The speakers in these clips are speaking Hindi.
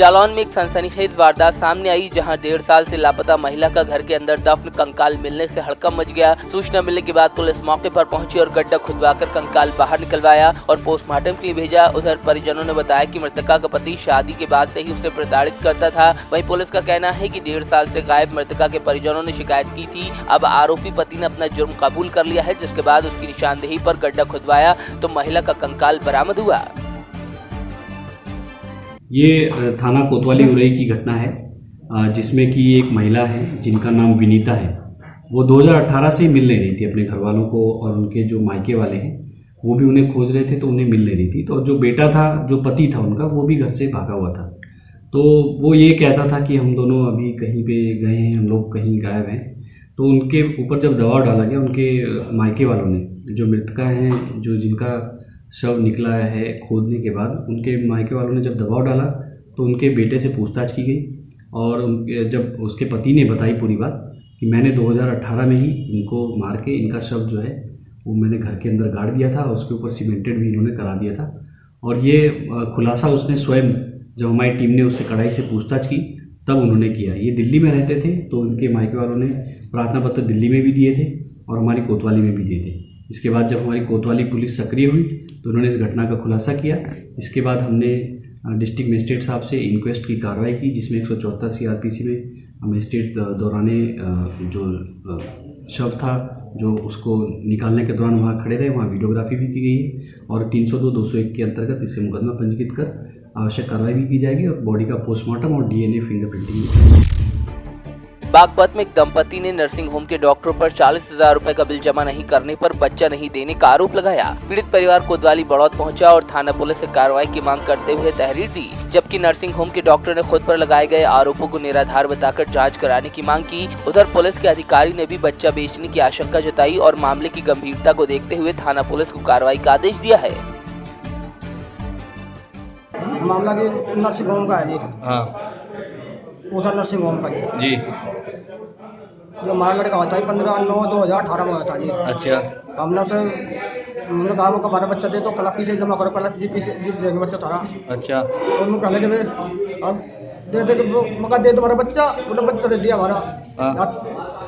जालौन में एक सनसनीखेज वारदात सामने आई, जहां 1.5 साल से लापता महिला का घर के अंदर दफन कंकाल मिलने से हड़कंप मच गया। सूचना मिलने के बाद पुलिस मौके पर पहुंची और गड्ढा खुदवाकर कंकाल बाहर निकलवाया और पोस्टमार्टम के लिए भेजा। उधर परिजनों ने बताया कि मृतका का पति शादी के बाद से ही उसे प्रताड़ित करता था। वहीं पुलिस का कहना है कि 1.5 साल से गायब मृतका के परिजनों ने शिकायत की थी। अब आरोपी पति ने अपना जुर्म कबूल कर लिया है, जिसके बाद उसकी निशानदेही पर गड्ढा खुदवाया तो महिला का कंकाल बरामद हुआ। ये थाना कोतवाली उरई की घटना है, जिसमें कि एक महिला है जिनका नाम विनीता है। वो 2018 से मिल नहीं रही थी अपने घर वालों को, और उनके जो मायके वाले हैं वो भी उन्हें खोज रहे थे तो उन्हें मिल नहीं रही थी। तो जो बेटा था, जो पति था उनका, वो भी घर से भागा हुआ था। तो वो ये कहता था कि हम दोनों अभी कहीं पे गए हैं, हम लोग कहीं गायब हैं। तो उनके ऊपर जब दबाव डाला गया, उनके मायके वालों ने, जो मृतका हैं, जो जिनका शव निकला है खोदने के बाद, उनके मायके वालों ने जब दबाव डाला तो उनके बेटे से पूछताछ की गई। और उनके जब उसके पति ने बताई पूरी बात कि मैंने 2018 में ही इनको मार के इनका शव जो है वो मैंने घर के अंदर गाड़ दिया था, उसके ऊपर सीमेंटेड भी इन्होंने करा दिया था। और ये खुलासा उसने स्वयं, जब हमारी टीम ने उससे कड़ाई से पूछताछ की तब उन्होंने किया। ये दिल्ली में रहते थे, तो उनके मायके वालों ने प्रार्थना पत्र दिल्ली में भी दिए थे और हमारी कोतवाली में भी दिए थे। इसके बाद जब हमारी कोतवाली पुलिस सक्रिय हुई तो उन्होंने इस घटना का खुलासा किया। इसके बाद हमने डिस्ट्रिक्ट मजिस्ट्रेट साहब से इंक्वेस्ट की कार्रवाई की, जिसमें 174 CRPC में मजिस्ट्रेट दौराने जो शव था, जो उसको निकालने के दौरान वहाँ खड़े रहे, वहाँ वीडियोग्राफी भी की गई है। और 302-201 के अंतर्गत इससे मुकदमा पंजीकृत कर आवश्यक कार्रवाई भी की जाएगी और बॉडी का पोस्टमार्टम और DNA फिंगरप्रिंटिंग। बागपत में एक दंपति ने नर्सिंग होम के डॉक्टरों पर 40,000 रुपए का बिल जमा नहीं करने पर बच्चा नहीं देने का आरोप लगाया। पीड़ित परिवार कोतवाली बड़ौद पहुंचा और थाना पुलिस से कार्रवाई की मांग करते हुए तहरीर दी, जबकि नर्सिंग होम के डॉक्टर ने खुद पर लगाए गए आरोपों को निराधार बताकर जांच कराने की मांग की। उधर पुलिस के अधिकारी ने भी बच्चा बेचने की आशंका जताई और मामले की गंभीरता को देखते हुए थाना पुलिस को कार्रवाई का आदेश दिया है। मामला की नर्सिंग होम का है जी। हाँ पूसा नर्सिंग होम का जी। जो हमारा लड़का होता है 15/9/2018 में होता है जी। अच्छा। हमने उन्होंने कहा वो हमारा बच्चा दे तो कल से जमा करो, कल देंगे बच्चा थारा। अच्छा। तो उन्होंने कहले कि अब दे मका दे तुम्हारा बच्चा, उन्होंने बच्चा दे दिया हमारा।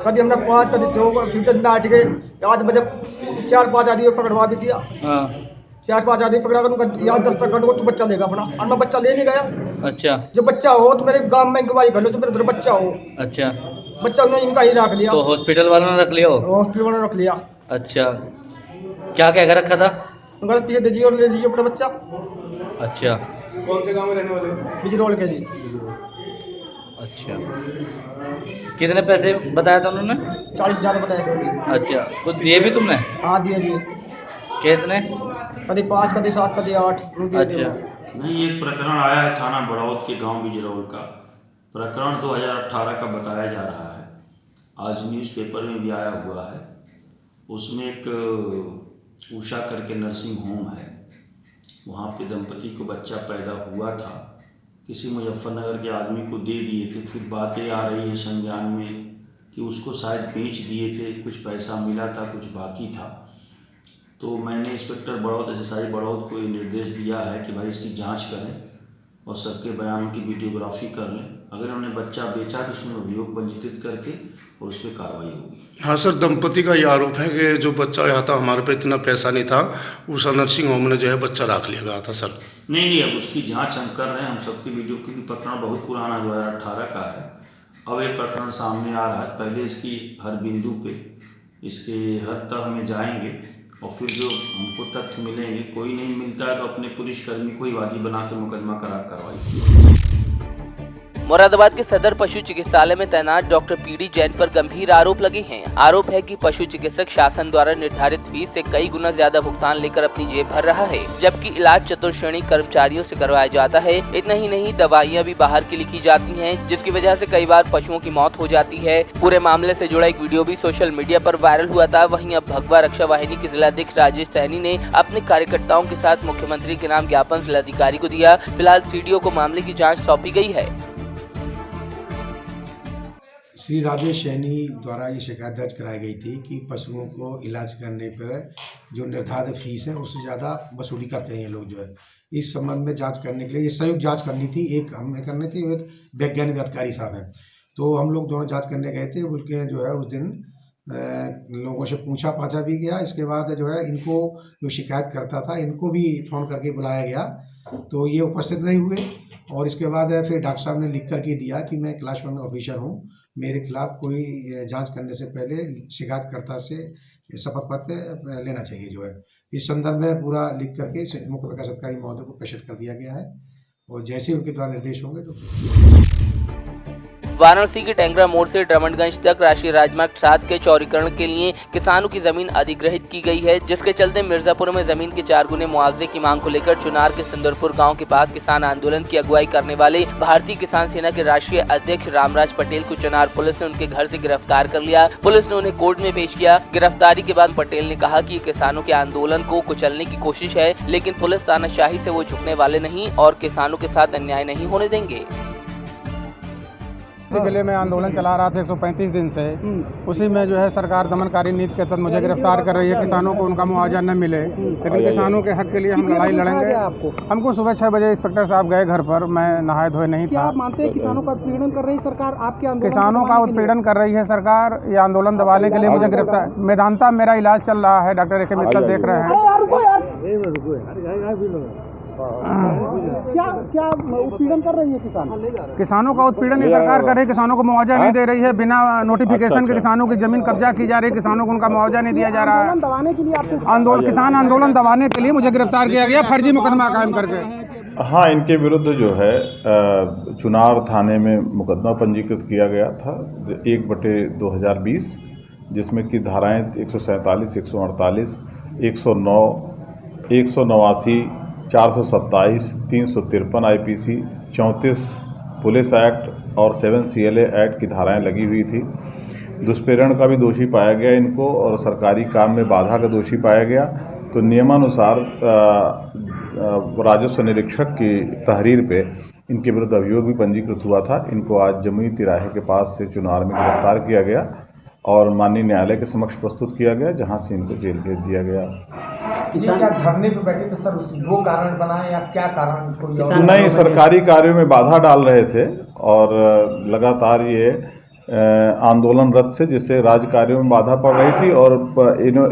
कभी हमने 5 कभी 2 फ्यूचर में आठ गए, आज बजे 4-5 आदमी पकड़वा भी दिया। 4-5 आदमी पकड़ा कर उनका याद 10 तक तो बच्चा लेगा अपना, और मैं बच्चा ले नहीं गया। अच्छा। जो बच्चा हो तो मेरे गांव में इंक्वायरी कर लो, तो मेरे बच्चा हो। अच्छा। बच्चा उन्होंने इनका ही रख लिया। तो हॉस्पिटल वालों ने रख लिया? हॉस्पिटल वालों ने रख लिया। अच्छा। क्या कह कर रखा था? उनका पीछे दीजिए और ले लीजिए अपना बच्चा। अच्छा। कौन से गांव में रहने वाले? बिजरोल के जी। अच्छा। कितने पैसे बताया था उन्होंने? 40,000 बताया था। अच्छा, तो दिए भी तुमने? हाँ दिए। कितने? कभी 5, कभी 7, कभी 8। अच्छा। नहीं, एक प्रकरण आया है थाना बड़ौद के गांव बिजरौल का। प्रकरण 2018 का बताया जा रहा है, आज न्यूज़पेपर में भी आया हुआ है। उसमें एक उषा करके नर्सिंग होम है, वहाँ पे दंपति को बच्चा पैदा हुआ था, किसी मुजफ्फरनगर के आदमी को दे दिए थे। फिर बातें आ रही है संज्ञान में कि उसको शायद बेच दिए थे, कुछ पैसा मिला था, कुछ बाकी था। तो मैंने इंस्पेक्टर बड़ौद, SSI बड़ौद को ये निर्देश दिया है कि भाई इसकी जांच करें और सबके बयानों की वीडियोग्राफी कर लें। अगर उन्होंने बच्चा बेचा तो उसमें अभियोग पंजीकृत करके और उस पर कार्रवाई होगी। हाँ सर, दंपति का ये आरोप है कि जो बच्चा आया था हमारे पे इतना पैसा नहीं था, उस नर्सिंग होम ने जो है बच्चा रख लिया गया था सर। नहीं, अब उसकी जाँच हम कर रहे हैं, हम सबकी वीडियो, क्योंकि प्रकरण बहुत पुराना 2018 का है। अब एक प्रकरण सामने आ रहा है, पहले इसकी हर बिंदु पे, इसके हर तह में जाएंगे और फिर जो हमको तथ्य मिलेंगे, कोई नहीं मिलता है तो अपने पुलिसकर्मी को ही वादी बना के मुकदमा कार्रवाई। मुरादाबाद के सदर पशु चिकित्सालय में तैनात डॉक्टर PD जैन पर गंभीर आरोप लगे हैं। आरोप है कि पशु चिकित्सक शासन द्वारा निर्धारित फीस से कई गुना ज्यादा भुगतान लेकर अपनी जेब भर रहा है, जबकि इलाज चतुर्श्रेणी कर्मचारियों से करवाया जाता है। इतना ही नहीं, दवाइयां भी बाहर की लिखी जाती हैं, जिसकी वजह से कई बार पशुओं की मौत हो जाती है। पूरे मामले से जुड़ा एक वीडियो भी सोशल मीडिया पर वायरल हुआ था। वहीं अब भगवा रक्षा वाहिनी के जिलाध्यक्ष राजेश सैनी ने अपने कार्यकर्ताओं के साथ मुख्यमंत्री के नाम ज्ञापन जिलाधिकारी को दिया। फिलहाल CDO को मामले की जाँच सौंपी गई है। श्री राजेश सैनी द्वारा ये शिकायत दर्ज कराई गई थी कि पशुओं को इलाज करने पर जो निर्धारित फीस है उससे ज़्यादा वसूली करते हैं ये लोग जो है। इस संबंध में जांच करने के लिए ये संयुक्त जांच करनी थी, एक हमें करनी थी, एक वैज्ञानिक अधिकारी साहब हैं, तो हम लोग दोनों जांच करने गए थे। उनके जो है उस दिन लोगों से पूछा पाछा भी गया। इसके बाद जो है इनको जो शिकायत करता था इनको भी फ़ोन करके बुलाया गया, तो ये उपस्थित नहीं हुए। और इसके बाद फिर डॉक्टर साहब ने लिख करके दिया कि मैं क्लास 1 ऑफिसर हूँ, मेरे खिलाफ कोई जांच करने से पहले शिकायतकर्ता से शपथ पत्र लेना चाहिए जो है। इस संदर्भ में पूरा लिख करके मुख्य विकास अधिकारी महोदय को प्रेषित कर दिया गया है, और जैसे ही उनके द्वारा निर्देश होंगे तो वाराणसी के टेंगरा मोड़ से ड्रमंडगंज तक राष्ट्रीय राजमार्ग 7 के चौड़ीकरण के लिए किसानों की जमीन अधिग्रहित की गई है, जिसके चलते मिर्जापुर में जमीन के 4 गुने मुआवजे की मांग को लेकर चुनार के सिंदूरपुर गांव के पास किसान आंदोलन की अगुवाई करने वाले भारतीय किसान सेना के राष्ट्रीय अध्यक्ष रामराज पटेल को चुनार पुलिस ने उनके घर से गिरफ्तार कर लिया। पुलिस ने उन्हें कोर्ट में पेश किया। गिरफ्तारी के बाद पटेल ने कहा कि किसानों के आंदोलन को कुचलने की कोशिश है, लेकिन पुलिस तानाशाही से वो झुकने वाले नहीं और किसानों के साथ अन्याय नहीं होने देंगे। जिले में आंदोलन चला रहा था 135 दिन से, उसी में जो है सरकार दमनकारी नीति के तहत मुझे गिरफ्तार कर रही है। किसानों को उनका मुआवजा न मिले, लेकिन किसानों के हक के लिए हम लड़ाई लड़ेंगे। हमको सुबह 6 बजे इंस्पेक्टर साहब गए घर पर, मैं नहाए धोए नहीं था। आप मानते हैं किसानों का उत्पीड़न कर रही सरकार आपके आंदोलन? किसानों का उत्पीड़न कर रही है सरकार, ये आंदोलन दबाने के लिए मुझे गिरफ्तार। मेदांता मेरा इलाज चल रहा है, डॉक्टर ए के मित्तल देख रहे हैं। क्या उत्पीड़न कर रही है किसानों का उत्पीड़न ही सरकार कर रही है। किसानों को मुआवजा नहीं दे रही है, बिना नोटिफिकेशन के किसानों की जमीन कब्जा की जा रही है, किसानों को उनका मुआवजा नहीं दिया जा रहा है। दबाने के लिए आपको किसान आंदोलन दबाने के लिए मुझे गिरफ्तार किया गया, फर्जी मुकदमा कायम करके। हाँ, इनके विरुद्ध जो है चुनार थाने में मुकदमा पंजीकृत किया गया था 1/2020, जिसमें कि धाराएं 147, 148, 109, 189, 427, 353 IPC, 34 पुलिस एक्ट और 7 CLA एक्ट की धाराएं लगी हुई थी। दुष्प्रेरण का भी दोषी पाया गया इनको, और सरकारी काम में बाधा का दोषी पाया गया। तो नियमानुसार राजस्व निरीक्षक की तहरीर पे इनके विरुद्ध अभियोग भी पंजीकृत हुआ था। इनको आज जमुई तिराहे के पास से चुनार में गिरफ्तार किया गया और माननीय न्यायालय के समक्ष प्रस्तुत किया गया, जहां से इनको जेल भेज दिया गया। ये क्या धरने पे बैठे थे सर, वो कारण बना या क्या कारण? कोई नहीं, सरकारी कार्यों में बाधा डाल रहे थे और लगातार ये आंदोलनरत से, जिससे राज कार्यों में बाधा पड़ रही थी, और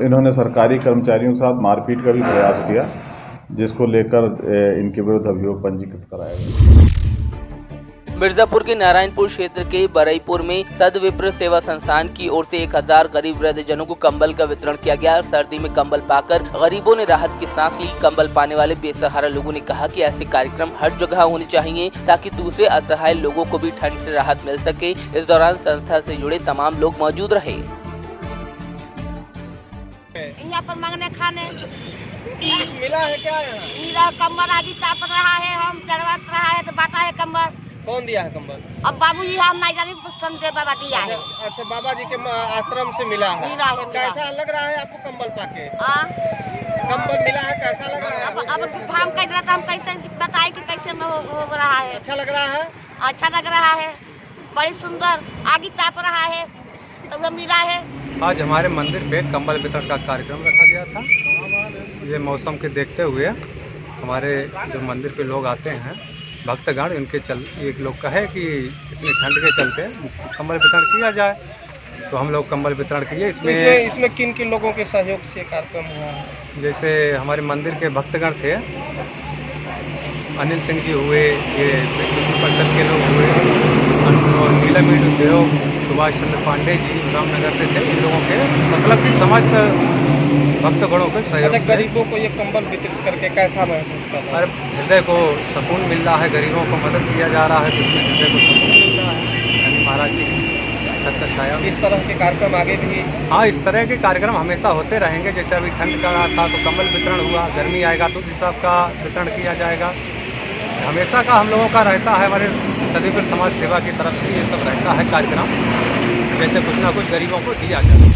इन्होंने सरकारी कर्मचारियों के साथ मारपीट का भी प्रयास किया, जिसको लेकर इनके विरुद्ध अभियोग पंजीकृत कराया गया। मिर्जापुर के नारायणपुर क्षेत्र के बरईपुर में सदविप्र सेवा संस्थान की ओर से 1000 गरीब वृद्धजनों को कंबल का वितरण किया गया। सर्दी में कंबल पाकर गरीबों ने राहत की सांस ली। कंबल पाने वाले बेसहारा लोगों ने कहा कि ऐसे कार्यक्रम हर जगह होने चाहिए, ताकि दूसरे असहाय लोगों को भी ठंड से राहत मिल सके। इस दौरान संस्था से जुड़े तमाम लोग मौजूद रहे। यहाँ पर मांगने खाने मिला है क्या? मेरा कंबल आदि ताप रहा है, हम चढ़वा रहा है तो बांटा है कंबल। कौन दिया है कंबल? अब बाबूजी हम नहीं जाने, संजय बाबा दिया है। अच्छा, बाबा जी के आश्रम से मिला है। कैसा लग रहा है आपको कंबल पाके? कंबल मिला है, कैसा लग रहा है? अब काम कर रहा था, हम कैसे बताए कि कैसे में हो रहा है। अच्छा लग रहा है? अच्छा लग रहा है, बड़ी सुंदर आगे ताप रहा है तो वो मिला है। आज हमारे मंदिर पे कंबल वितरण का कार्यक्रम रखा गया था। ये मौसम के देखते हुए हमारे जो मंदिर पे लोग आते हैं भक्तगण, उनके एक लोग कहे कि इतनी ठंड के चलते कंबल वितरण किया जाए, तो हम लोग कंबल वितरण किए। इसमें किन किन लोगों के सहयोग से कार्यक्रम हुआ? जैसे हमारे मंदिर के भक्तगण थे, अनिल सिंह जी हुए, ये परिषद के लोग हुए, नीलम उद्योग, सुभाष चंद्र पांडे जी रामनगर से थे। इन लोगों के मतलब कि समस्त भक्तगणों के सहयोग। गरीबों को ये कंबल वितरित करके कैसा महसूस कर रहा है? हृदय को सुकून मिल रहा है, गरीबों को मदद किया जा रहा है, तो इसमें हृदय को सुकून मिल रहा है। महाराज जी छत का छाया। इस तरह के कार्यक्रम आगे भी? हाँ, इस तरह के कार्यक्रम हमेशा होते रहेंगे। जैसे अभी ठंड का था तो कंबल वितरण हुआ, गर्मी आएगा तो उस हिसाब का वितरण किया जाएगा। हमेशा का हम लोगों का रहता है, हमारे सदीपुर समाज सेवा की तरफ से ये सब रहता है कार्यक्रम, जैसे कुछ ना कुछ गरीबों को दिया जाए।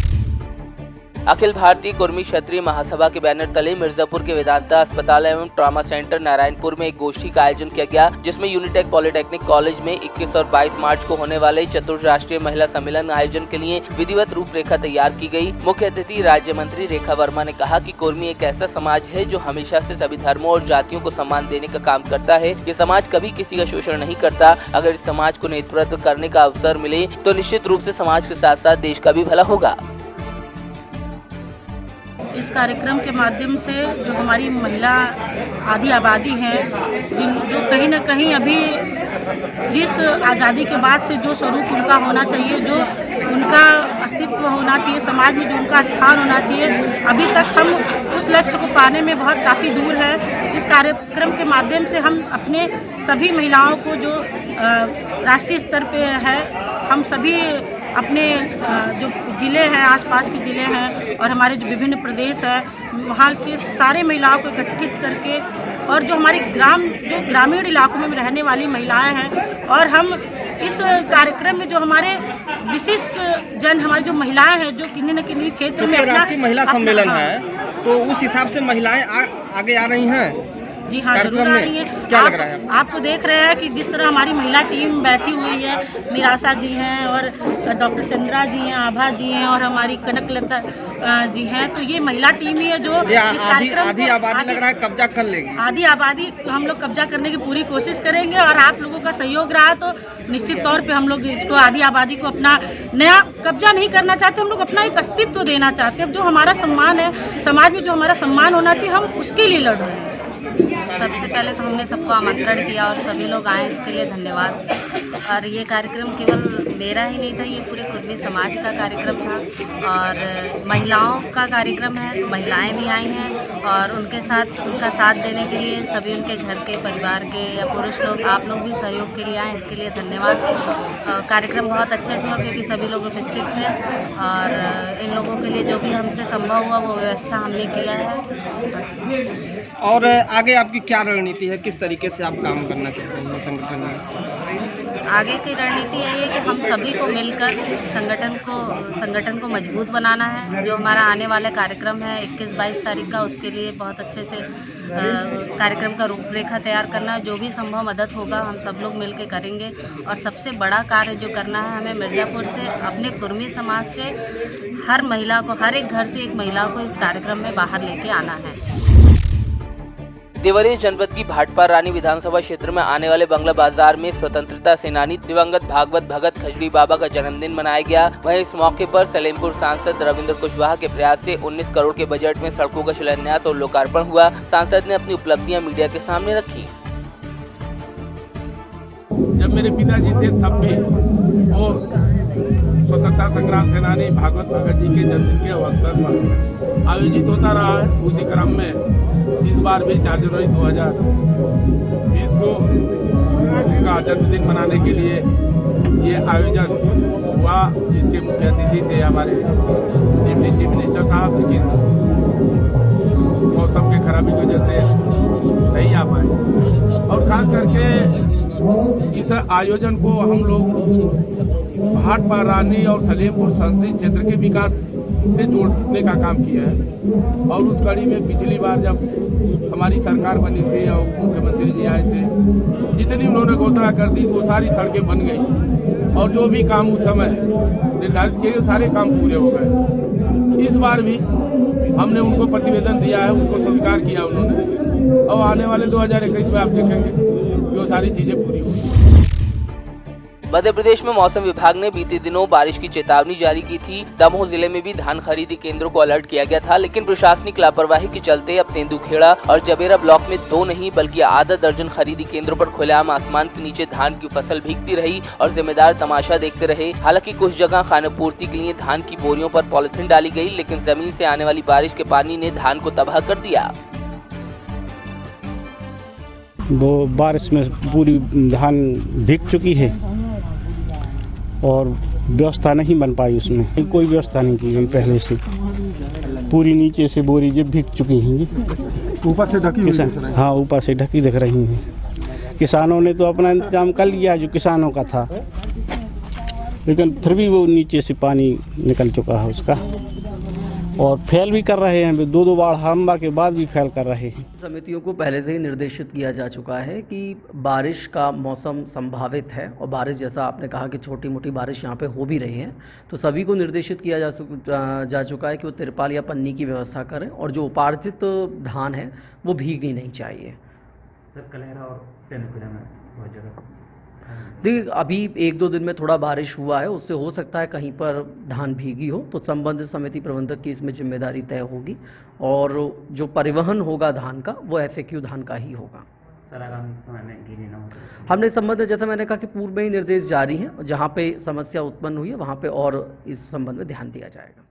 अखिल भारतीय कुर्मी क्षत्रिय महासभा के बैनर तले मिर्जापुर के वेदांता अस्पताल एवं ट्रॉमा सेंटर नारायणपुर में एक गोष्ठी का आयोजन किया गया, जिसमें यूनिटेक पॉलिटेक्निक कॉलेज में 21 और 22 मार्च को होने वाले चतुर्थ राष्ट्रीय महिला सम्मेलन आयोजन के लिए विधिवत रूपरेखा तैयार की गई। मुख्य अतिथि राज्य मंत्री रेखा वर्मा ने कहा कि कुर्मी एक ऐसा समाज है जो हमेशा से सभी धर्मों और जातियों को सम्मान देने का काम करता है। ये समाज कभी किसी का शोषण नहीं करता। अगर इस समाज को नेतृत्व करने का अवसर मिले तो निश्चित रूप से समाज के साथ साथ देश का भी भला होगा। इस कार्यक्रम के माध्यम से जो हमारी महिला आधी आबादी है, जो कहीं न कहीं अभी जिस आज़ादी के बाद से जो स्वरूप उनका होना चाहिए, जो उनका अस्तित्व होना चाहिए, समाज में जो उनका स्थान होना चाहिए, अभी तक हम उस लक्ष्य को पाने में बहुत काफ़ी दूर है। इस कार्यक्रम के माध्यम से हम अपने सभी महिलाओं को जो राष्ट्रीय स्तर पे है, हम सभी अपने जो ज़िले हैं, आसपास के ज़िले हैं और हमारे जो विभिन्न प्रदेश हैं, वहाँ के सारे महिलाओं को एकत्रित करके और जो हमारे ग्रामीण इलाकों में रहने वाली महिलाएं हैं, और हम इस कार्यक्रम में जो हमारे विशिष्ट जन, हमारी जो महिलाएं हैं जो किन्हीं न किन्हीं क्षेत्र में राष्ट्रीय महिला सम्मेलन है, तो उस हिसाब से महिलाएं आगे आ रही हैं। जी हाँ, जरूर आ रही है। क्या लग रहा है आपको देख रहे हैं कि जिस तरह हमारी महिला टीम बैठी हुई है, निराशा जी हैं और डॉक्टर चंद्रा जी हैं, आभा जी हैं और हमारी कनकलता जी हैं, तो ये महिला टीम ही है जो इस कार्यक्रम आधी आबादी लग रहा है कब्जा कर लेगी। आधी आबादी हम लोग कब्जा करने की पूरी कोशिश करेंगे और आप लोगों का सहयोग रहा तो निश्चित तौर पे हम लोग इसको आधी आबादी को अपना नया कब्जा नहीं करना चाहते, हम लोग अपना एक अस्तित्व देना चाहते हैं। अब जो हमारा सम्मान है, समाज में जो हमारा सम्मान होना चाहिए, हम उसके लिए लड़ रहे हैं। सबसे पहले तो हमने सबको आमंत्रण किया और सभी लोग आए, इसके लिए धन्यवाद। और ये कार्यक्रम केवल मेरा ही नहीं था, ये पूरे कुर्मी समाज का कार्यक्रम था और महिलाओं का कार्यक्रम है, तो महिलाएं भी आई हैं और उनका साथ देने के लिए सभी उनके घर के, परिवार के या पुरुष लोग, आप लोग भी सहयोग के लिए आए, इसके लिए धन्यवाद। कार्यक्रम बहुत अच्छे से हुआ क्योंकि सभी लोग उपस्थित थे और इन लोगों के लिए जो भी हमसे संभव हुआ वो व्यवस्था हमने किया है। और आगे आपकी क्या रणनीति है, किस तरीके से आप काम करना चाहते हैं संगठन में? आगे की रणनीति यही है कि हम सभी को मिलकर संगठन को मजबूत बनाना है। जो हमारा आने वाला कार्यक्रम है 21-22 तारीख का, उसके लिए बहुत अच्छे से कार्यक्रम का रूपरेखा तैयार करना है। जो भी संभव मदद होगा हम सब लोग मिल के करेंगे और सबसे बड़ा कार्य जो करना है, हमें मिर्ज़ापुर से, अपने कुर्मी समाज से हर महिला को, हर एक घर से एक महिला को इस कार्यक्रम में बाहर लेके आना है। देवरिया जनपद की भाटपारा रानी विधानसभा क्षेत्र में आने वाले बंगला बाजार में स्वतंत्रता सेनानी दिवंगत भागवत भगत खजड़ी बाबा का जन्मदिन मनाया गया। वहीं इस मौके पर सलेमपुर सांसद रविंद्र कुशवाहा के प्रयास से 19 करोड़ के बजट में सड़कों का शिलान्यास और लोकार्पण हुआ। सांसद ने अपनी उपलब्धियां मीडिया के सामने रखी। जब मेरे पिताजी थे तब भी वो स्वतंत्रता संग्राम सेनानी भागवत भगत जी के जन्मदिन के अवसर पर आयोजित होता रहा है। उसी क्रम में इस बार भी 4 जनवरी 2020 को उनका जन्मदिन मनाने के लिए ये आयोजन हुआ, जिसके मुख्य अतिथि थे हमारे डिप्टी चीफ मिनिस्टर साहब, लेकिन मौसम के खराबी की वजह से नहीं आ पाए। और खास करके इस आयोजन को हम लोग भाटपारा रानी और सलेमपुर संसदीय क्षेत्र के विकास से जोड़ने का काम किया है। और उस कड़ी में पिछली बार जब हमारी सरकार बनी थी और मुख्यमंत्री जी आए थे, जितनी उन्होंने घोषणा कर दी वो सारी सड़कें बन गई और जो भी काम उस समय निर्धारित किए गए सारे काम पूरे हो गए। इस बार भी हमने उनको प्रतिवेदन दिया है, उनको स्वीकार किया उन्होंने, और आने वाले 2021 में आप देखेंगे कि वो सारी चीज़ें पूरी होंगी। मध्य प्रदेश में मौसम विभाग ने बीते दिनों बारिश की चेतावनी जारी की थी। दमोह जिले में भी धान खरीदी केंद्रों को अलर्ट किया गया था, लेकिन प्रशासनिक लापरवाही के चलते अब तेंदुखेड़ा और जबेरा ब्लॉक में 2 नहीं बल्कि आधा दर्जन खरीदी केंद्रों पर खुलेआम आसमान के नीचे धान की फसल भीगती रही और जिम्मेदार तमाशा देखते रहे। हालांकि कुछ जगह खानापूर्ति के लिए धान की बोरियों पर पॉलिथीन डाली गयी, लेकिन जमीन से आने वाली बारिश के पानी ने धान को तबाह कर दिया। वो बारिश में पूरी धान भीग चुकी है और व्यवस्था नहीं बन पाई, उसमें कोई व्यवस्था नहीं की गई पहले से। पूरी नीचे से बोरी जब भीग चुकी हैं जी, ऊपर से ढकी हुई। हाँ, ऊपर से ढकी दिख रही हैं। किसानों ने तो अपना इंतजाम कर लिया जो किसानों का था, लेकिन फिर भी वो नीचे से पानी निकल चुका है उसका। और फेल भी कर रहे हैं, 2 बार हारने के बाद भी फेल कर रहे हैं। समितियों को पहले से ही निर्देशित किया जा चुका है कि बारिश का मौसम संभावित है और बारिश, जैसा आपने कहा कि छोटी मोटी बारिश यहाँ पे हो भी रही है, तो सभी को निर्देशित किया जा चुका है कि वो तिरपाल या पन्नी की व्यवस्था करें और जो उपार्जित धान है वो भीगनी नहीं चाहिए। सर कलहरा और टेनुकड़ा में बहुत जगह देखिए, अभी 1-2 दिन में थोड़ा बारिश हुआ है, उससे हो सकता है कहीं पर धान भीगी हो, तो संबंधित समिति प्रबंधक की इसमें जिम्मेदारी तय होगी और जो परिवहन होगा धान का वो FAQ धान का ही होगा। सर आगामी समय में गीली न हो, हमने संबंध, जैसा मैंने कहा कि पूर्व में ही निर्देश जारी हैं, जहाँ पे समस्या उत्पन्न हुई है वहाँ पे और इस संबंध में ध्यान दिया जाएगा।